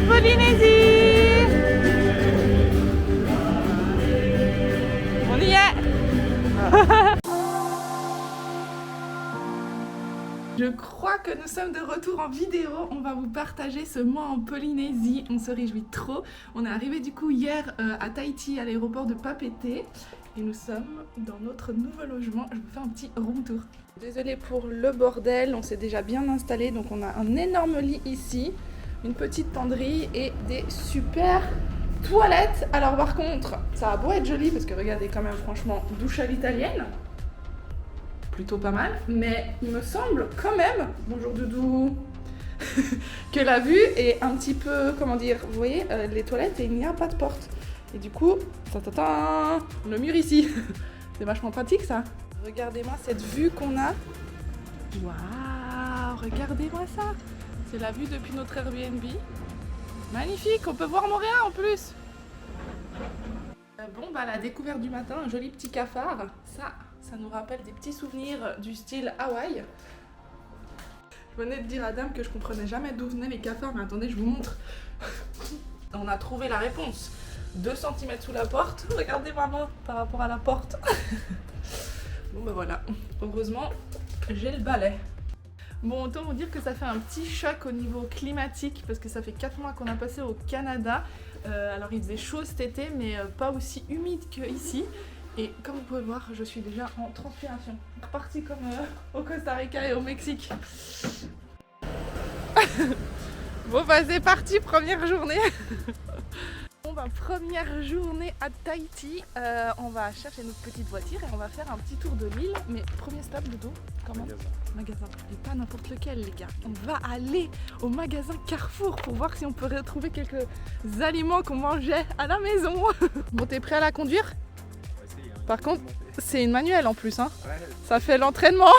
Polynésie. On y est. Je crois que nous sommes de retour en vidéo. On va vous partager ce mois en Polynésie. On se réjouit trop. On est arrivé du coup hier à Tahiti, à l'aéroport de Papeete. Et nous sommes dans notre nouveau logement. Je vous fais un petit room tour. Désolée pour le bordel, on s'est déjà bien installé. Donc on a un énorme lit ici, une petite penderie et des super toilettes. Alors par contre, ça a beau être joli parce que regardez quand même franchement, douche à l'italienne. Plutôt pas mal, mais il me semble quand même, bonjour Doudou, que la vue est un petit peu, comment dire, vous voyez, les toilettes et il n'y a pas de porte. Et du coup, le mur ici, c'est vachement pratique ça. Regardez-moi cette vue qu'on a. Waouh, regardez-moi ça. C'est la vue depuis notre Airbnb. Magnifique, on peut voir Montréal en plus. Bon, bah la découverte du matin, un joli petit cafard. Ça nous rappelle des petits souvenirs du style Hawaï. Je venais de dire à Dame que je comprenais jamais d'où venaient les cafards, mais attendez, je vous montre. On a trouvé la réponse. 2 cm sous la porte. Regardez ma main par rapport à la porte. Bon bah voilà, heureusement j'ai le balai. Bon, autant vous dire que ça fait un petit choc au niveau climatique parce que ça fait 4 mois qu'on a passé au Canada. Alors il faisait chaud cet été mais pas aussi humide qu'ici. Et comme vous pouvez le voir, je suis déjà en transpiration. Reparti comme au Costa Rica et au Mexique. Bon bah c'est parti, première journée. Bon bah première journée à Tahiti, on va chercher notre petite voiture et on va faire un petit tour de l'île. Mais premier stop Doudou, comment ? Magasin. Et pas n'importe lequel les gars. On va aller au magasin Carrefour pour voir si on peut retrouver quelques aliments qu'on mangeait à la maison. Bon, t'es prêt à la conduire ? Par contre, c'est une manuelle en plus, hein. Ça fait l'entraînement.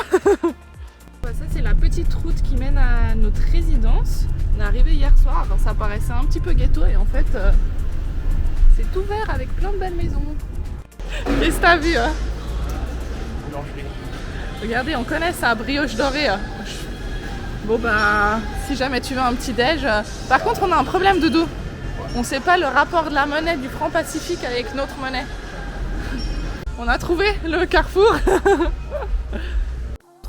Ça c'est la petite route qui mène à notre résidence. On est arrivé hier soir, alors ça paraissait un petit peu ghetto et en fait c'est ouvert avec plein de belles maisons. Qu'est-ce que t'as vu hein? Boulangerie. Regardez, on connaît ça, brioche dorée. Bon bah, si jamais tu veux un petit déj. Par contre, on a un problème Doudou. On sait pas le rapport de la monnaie du franc Pacifique avec notre monnaie. On a trouvé le Carrefour.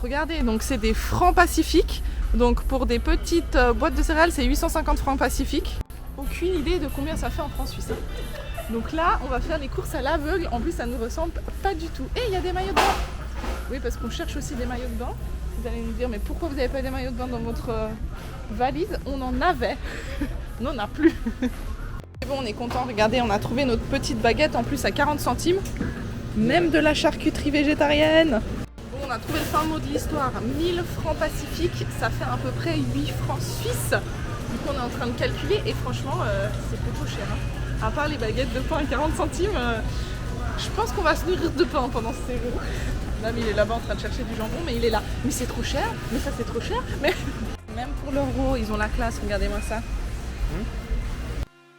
Regardez, donc c'est des francs Pacifiques. Donc pour des petites boîtes de céréales, c'est 850 francs Pacifiques. Aucune idée de combien ça fait en francs suisses. Donc là, on va faire les courses à l'aveugle. En plus, ça nous ressemble pas du tout. Et il y a des maillots de bain. Oui, parce qu'on cherche aussi des maillots de bain. Vous allez nous dire, mais pourquoi vous n'avez pas des maillots de bain dans votre valise? On en avait. On n'en a plus. C'est bon, on est content. Regardez, on a trouvé notre petite baguette en plus à 40 centimes. Même de la charcuterie végétarienne. Bon, on a trouvé le fin mot de l'histoire. 1000 francs Pacifiques, ça fait à peu près 8 francs suisses. Du coup, on est en train de calculer et franchement, c'est plutôt cher. Hein. À part les baguettes de pain à 40 centimes, je pense qu'on va se nourrir de pain pendant ce séjour. Là, il est là-bas en train de chercher du jambon, mais il est là. Mais c'est trop cher, mais ça c'est trop cher. Mais même pour l'euro, ils ont la classe, regardez-moi ça.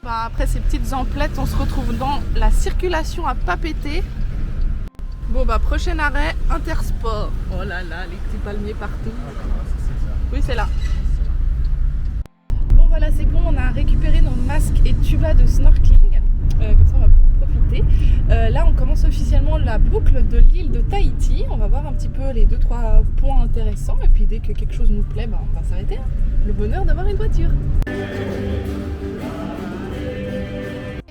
Bah, après ces petites emplettes, on se retrouve dans la circulation à Papeete. Bon bah prochain arrêt, Intersport. Oh là là, les petits palmiers partout. Oui c'est là. Bon voilà c'est bon, on a récupéré nos masques et tubas de snorkeling. Comme ça on va pouvoir profiter. Là on commence officiellement la boucle de l'île de Tahiti. On va voir un petit peu les 2-3 points intéressants. Et puis dès que quelque chose nous plaît, bah, on va s'arrêter. Hein. Le bonheur d'avoir une voiture.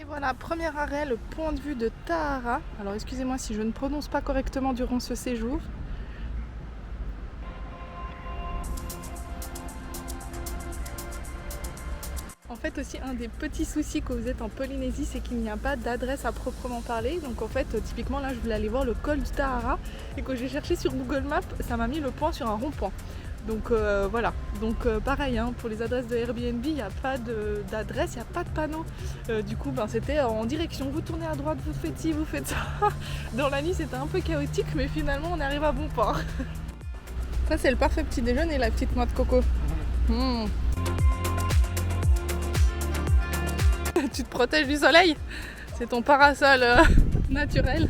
Voilà, premier arrêt, le point de vue de Tahara. Alors excusez-moi si je ne prononce pas correctement durant ce séjour. En fait aussi un des petits soucis quand vous êtes en Polynésie, c'est qu'il n'y a pas d'adresse à proprement parler. Donc en fait typiquement là je voulais aller voir le col du Tahara et quand j'ai cherché sur Google Maps, ça m'a mis le point sur un rond-point. Donc voilà, donc pareil hein, pour les adresses de Airbnb, il n'y a pas d'adresse, il n'y a pas de panneau. Du coup ben, c'était en direction, vous tournez à droite, vous faites ci, vous faites ça. Dans la nuit c'était un peu chaotique mais finalement on arrive à bon port. Ça c'est le parfait petit déjeuner, la petite noix de coco. Tu te protèges du soleil, c'est ton parasol naturel.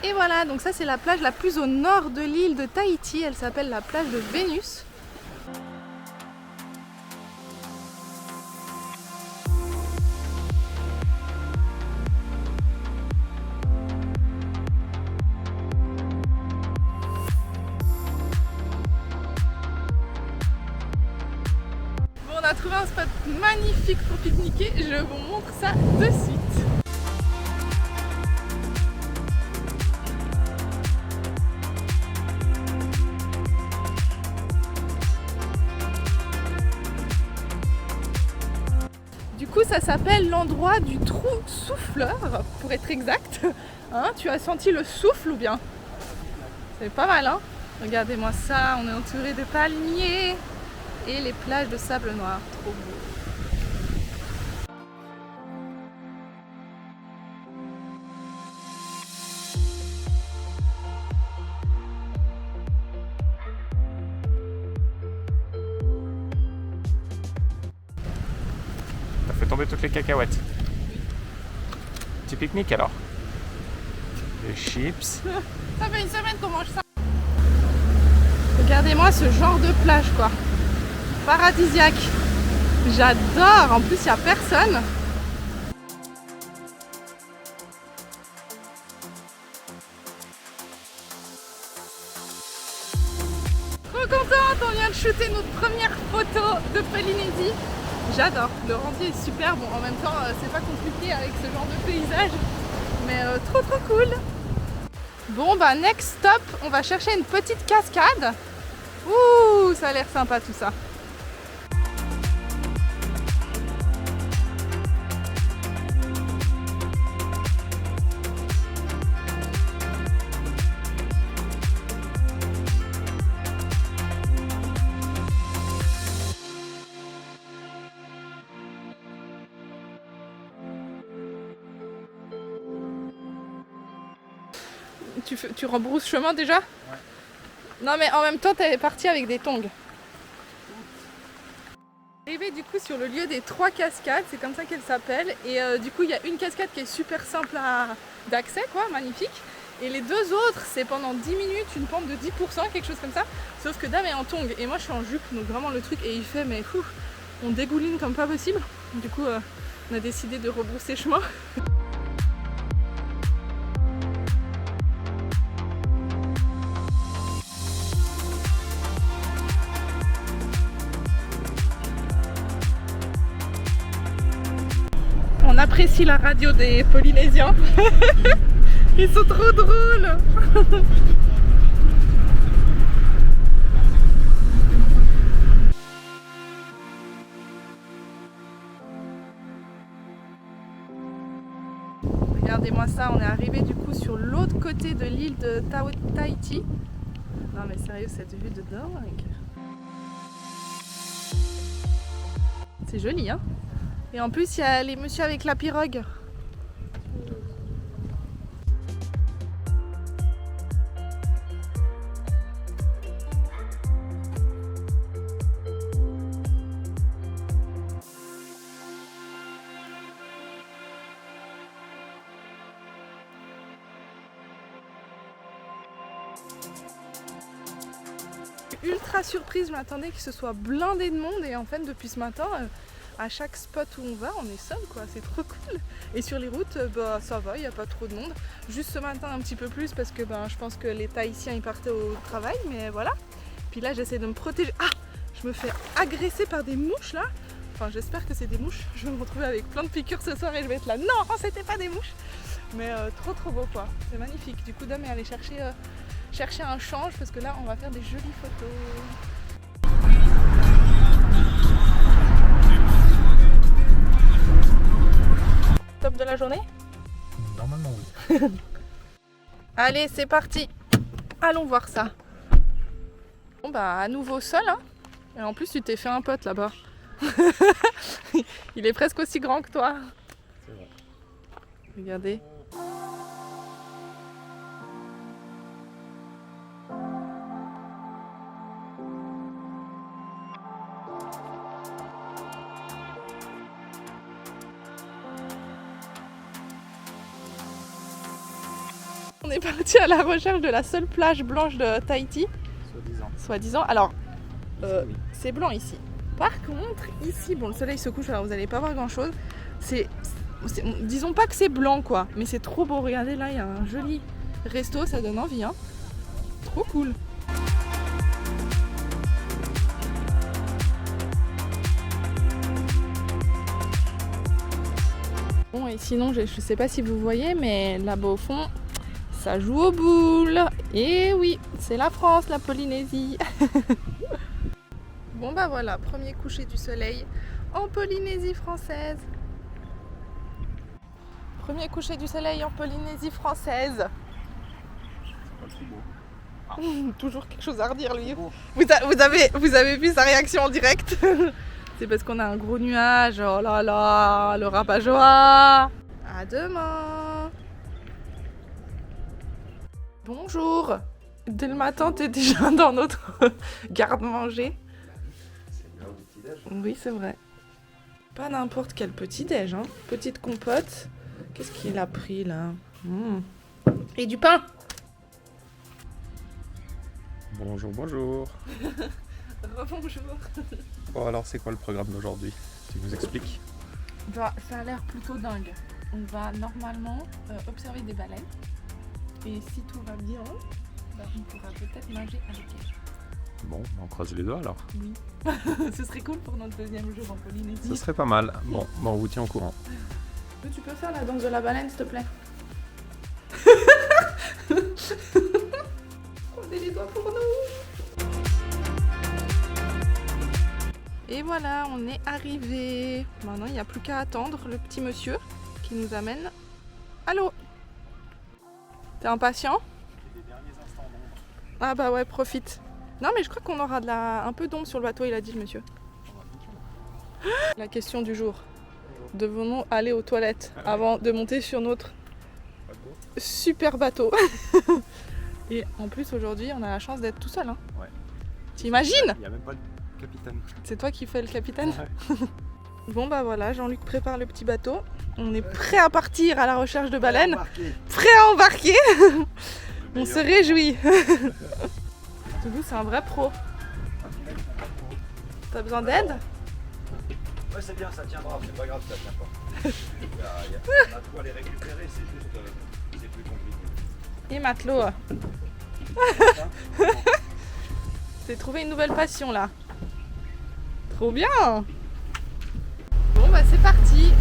Et voilà, donc ça c'est la plage la plus au nord de l'île de Tahiti, elle s'appelle la plage de Vénus. Bon, on a trouvé un spot magnifique pour pique-niquer, je vous montre ça de suite. Du coup, ça s'appelle l'endroit du trou souffleur, pour être exact. Hein, tu as senti le souffle ou bien? C'est pas mal, hein? Regardez-moi ça, on est entouré de palmiers et les plages de sable noir, trop beau. T'as fait tomber toutes les cacahuètes. Petit pique-nique alors. Des chips. Ça fait une semaine qu'on mange ça. Regardez-moi ce genre de plage quoi. Paradisiaque. J'adore. En plus il n'y a personne. Trop contente. On vient de shooter notre première photo de Polynésie. J'adore. Le rendu est super. Bon en même temps c'est pas compliqué avec ce genre de paysage. Mais trop cool. Bon bah next stop, on va chercher une petite cascade. Ouh, ça a l'air sympa tout ça. Tu rebrousses chemin déjà? Ouais. Non mais en même temps t'es parti avec des tongs. Arrivé du coup sur le lieu des 3 cascades, c'est comme ça qu'elle s'appelle. Et du coup il y a une cascade qui est super simple d'accès quoi, magnifique. Et les 2 autres c'est pendant 10 minutes une pente de 10%, quelque chose comme ça. Sauf que Dame est en tongs et moi je suis en jupe, donc vraiment le truc et il fait mais fou, on dégouline comme pas possible. Du coup on a décidé de rebrousser chemin. On apprécie la radio des Polynésiens. Ils sont trop drôles. Regardez-moi ça, on est arrivé du coup sur l'autre côté de l'île de Tahiti. Non mais sérieux, cette vue de dingue. C'est joli hein. Et en plus, il y a les messieurs avec la pirogue. Ultra surprise, je m'attendais que ce soit blindé de monde et en fait depuis ce matin à chaque spot où on va on est seul quoi, c'est trop cool. Et sur les routes bah ça va, il n'y a pas trop de monde. Juste ce matin un petit peu plus parce que je pense que les Tahitiens ils partaient au travail, mais voilà. Puis là j'essaie de me protéger. Ah, je me fais agresser par des mouches là. Enfin j'espère que c'est des mouches. Je vais me retrouver avec plein de piqûres ce soir et je vais être là. Non, c'était pas des mouches. Mais trop beau quoi, c'est magnifique. Du coup Dame est allée chercher un change parce que là on va faire des jolies photos. Top de la journée? Normalement oui. Allez c'est parti. Allons voir ça. Bon bah à nouveau seul hein. Et en plus tu t'es fait un pote là-bas. Il est presque aussi grand que toi. C'est vrai. Regardez. On on est parti à la recherche de la seule plage blanche de Tahiti. Soi-disant. Alors, c'est blanc ici. Par contre, ici, bon, le soleil se couche, alors vous n'allez pas voir grand-chose. Disons pas que c'est blanc, quoi, mais c'est trop beau. Regardez, là, il y a un joli resto, ça donne envie, hein. Trop cool. Bon, et sinon, je sais pas si vous voyez, mais là-bas au fond, ça joue aux boules. Et oui, c'est la France, la Polynésie. Bon bah voilà, premier coucher du soleil en Polynésie française. Premier coucher du soleil en Polynésie française. Toujours quelque chose à redire lui. Vous avez vu sa réaction en direct. C'est parce qu'on a un gros nuage. Oh là là, le rabat-joie. À demain. Bonjour. Dès le matin, t'es déjà dans notre garde-manger. Oui, c'est vrai. Pas n'importe quel petit-déj, hein. Petite compote. Qu'est-ce qu'il a pris là? Et du pain. Bonjour, bonjour. Rebonjour. Bon, alors c'est quoi le programme d'aujourd'hui? Tu nous expliques? Bah, ça a l'air plutôt dingue. On va normalement observer des baleines. Et si tout va bien, bah, on pourra peut-être nager avec elles. Bon, on croise les doigts alors. Oui. Ce serait cool pour notre deuxième jour en Polynésie. Ce serait pas mal. Bon, on vous tient au courant. Tu peux faire la danse de la baleine, s'il te plaît? Croisez les doigts pour nous. Et voilà, on est arrivé. Maintenant, il n'y a plus qu'à attendre le petit monsieur qui nous amène à l'eau. T'es impatient? Ah bah ouais, profite. Non mais je crois qu'on aura un peu d'ombre sur le bateau, il a dit le monsieur. La question du jour. Devons-nous aller aux toilettes avant de monter sur notre super bateau? Et en plus aujourd'hui on a la chance d'être tout seul. Hein. Ouais. T'imagines? Il n'y a même pas le capitaine. C'est toi qui fais le capitaine? Ouais. Bon bah voilà, Jean-Luc prépare le petit bateau. On est prêt à partir à la recherche de baleines. Prêt à embarquer. On se réjouit. Toubou, c'est un vrai pro. T'as besoin d'aide? Ouais, c'est bien, ça tiendra, c'est pas grave, ça tient pas. On a de quoi les récupérer, c'est juste. C'est plus compliqué. Et matelot. T'as trouvé une nouvelle passion là. Trop bien. Bon bah c'est parti.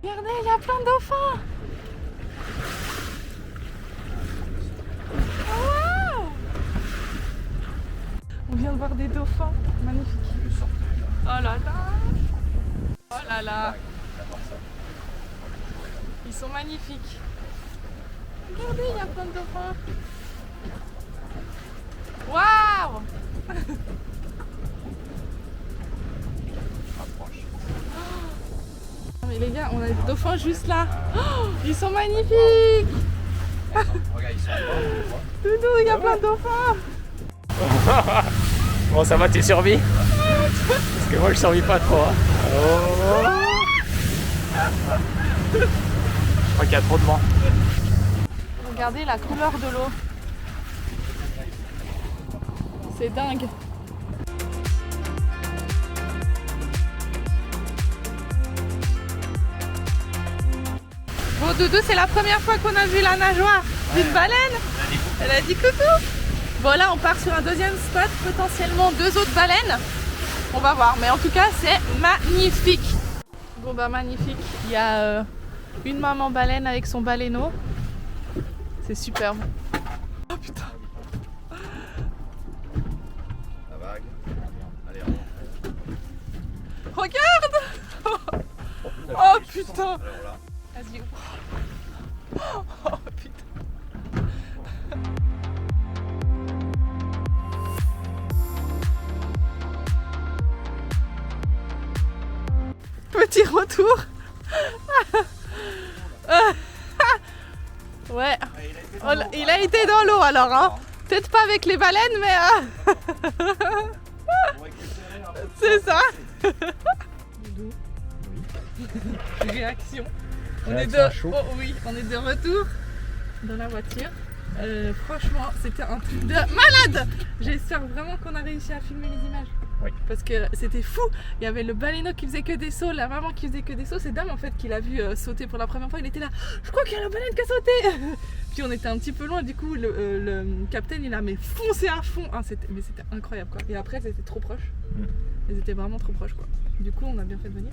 Regardez, il y a plein de dauphins. Oh, on vient de voir des dauphins, magnifiques. Oh là là. Oh là là. Ils sont magnifiques. Regardez, il y a plein de dauphins. Waouh. Mais les gars, on a des dauphins juste là. Oh, ils sont magnifiques. Regarde, ils sont bas. Doudou, il y a plein de dauphins. Bon, ça va, tu survis? Parce que moi, je survis pas trop. Hein. Oh. Je crois qu'il y a trop de vent. Regardez la couleur de l'eau. C'est dingue. Bon, Doudou, c'est la première fois qu'on a vu la nageoire d'une baleine. Elle a dit coucou. Bon, là, on part sur un deuxième spot, potentiellement 2 autres baleines. On va voir, mais en tout cas, c'est magnifique. Bon, bah, magnifique. Il y a une maman baleine avec son baleineau. C'est superbe. Oh putain. La vague. Allez, Regarde. Oh putain. alors là. Vas-y. Oh putain. Petit retour. Ouais. Il a été dans l'eau alors, hein. Peut-être pas avec les baleines, mais c'est ça. Doudou. Réaction. On est de retour dans la voiture. Franchement, c'était un truc de malade. J'espère vraiment qu'on a réussi à filmer les images. Oui. Parce que c'était fou. Il y avait le baleineau qui faisait que des sauts, la maman qui faisait que des sauts. C'est Dame en fait qui l'a vu sauter pour la première fois. Il était là. Je crois qu'il y a la baleine qui a sauté. Puis on était un petit peu loin. Du coup, le capitaine il a foncé à fond. Ah, c'était incroyable quoi. Et après, elles étaient trop proches. Elles étaient vraiment trop proches quoi. Du coup, on a bien fait de venir.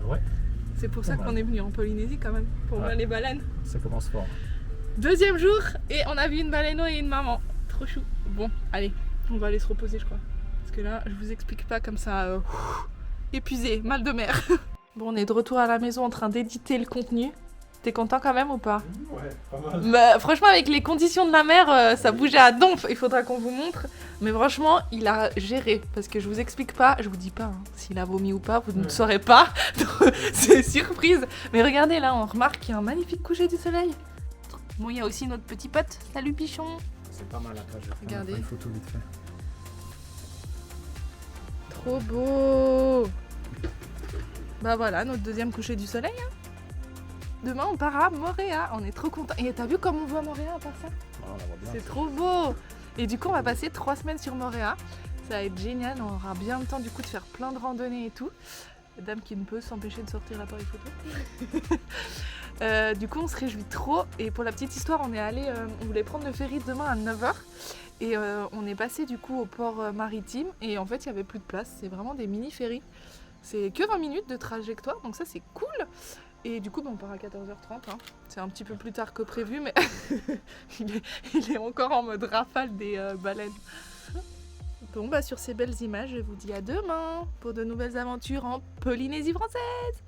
Ouais, C'est pour ça qu'on est venu en Polynésie quand même, pour voir les baleines. ça commence fort. Deuxième jour et on a vu une baleine et une maman. Trop chou. Bon, allez, on va aller se reposer je crois. Parce que là, je vous explique pas comme ça, épuisé, mal de mer. Bon, on est de retour à la maison en train d'éditer le contenu. T'es content quand même ou pas? Ouais, pas mal. Bah, franchement, avec les conditions de la mer, ça bougeait à donf. Il faudra qu'on vous montre. Mais franchement, il a géré. Parce que je vous explique pas, je vous dis pas hein, s'il a vomi ou pas, vous ne saurez pas. C'est surprise. Mais regardez là, on remarque qu'il y a un magnifique coucher du soleil. Bon, il y a aussi notre petit pote. Salut Pichon. C'est pas mal, après je vais Regardez. prendre une photo vite fait. Trop beau. Bah voilà, notre deuxième coucher du soleil. Hein. Demain, on part à Moorea. On est trop contents. Et t'as vu comme on voit Moorea à part ça? Ah, on la voit bien. C'est trop beau. Et du coup, on va passer 3 semaines sur Moorea. Ça va être génial. On aura bien le temps du coup de faire plein de randonnées et tout. Dame qui ne peut s'empêcher de sortir l'appareil photo. Du coup, on se réjouit trop. Et pour la petite histoire, on voulait prendre le ferry demain à 9h. Et on est passé du coup au port maritime. Et en fait, il n'y avait plus de place. C'est vraiment des mini-ferries. C'est que 20 minutes de trajectoire. Donc ça, c'est cool. Et du coup, on part à 14h30. Hein. C'est un petit peu plus tard que prévu. Mais il est encore en mode rafale des baleines. Bon, bah sur ces belles images, je vous dis à demain pour de nouvelles aventures en Polynésie française.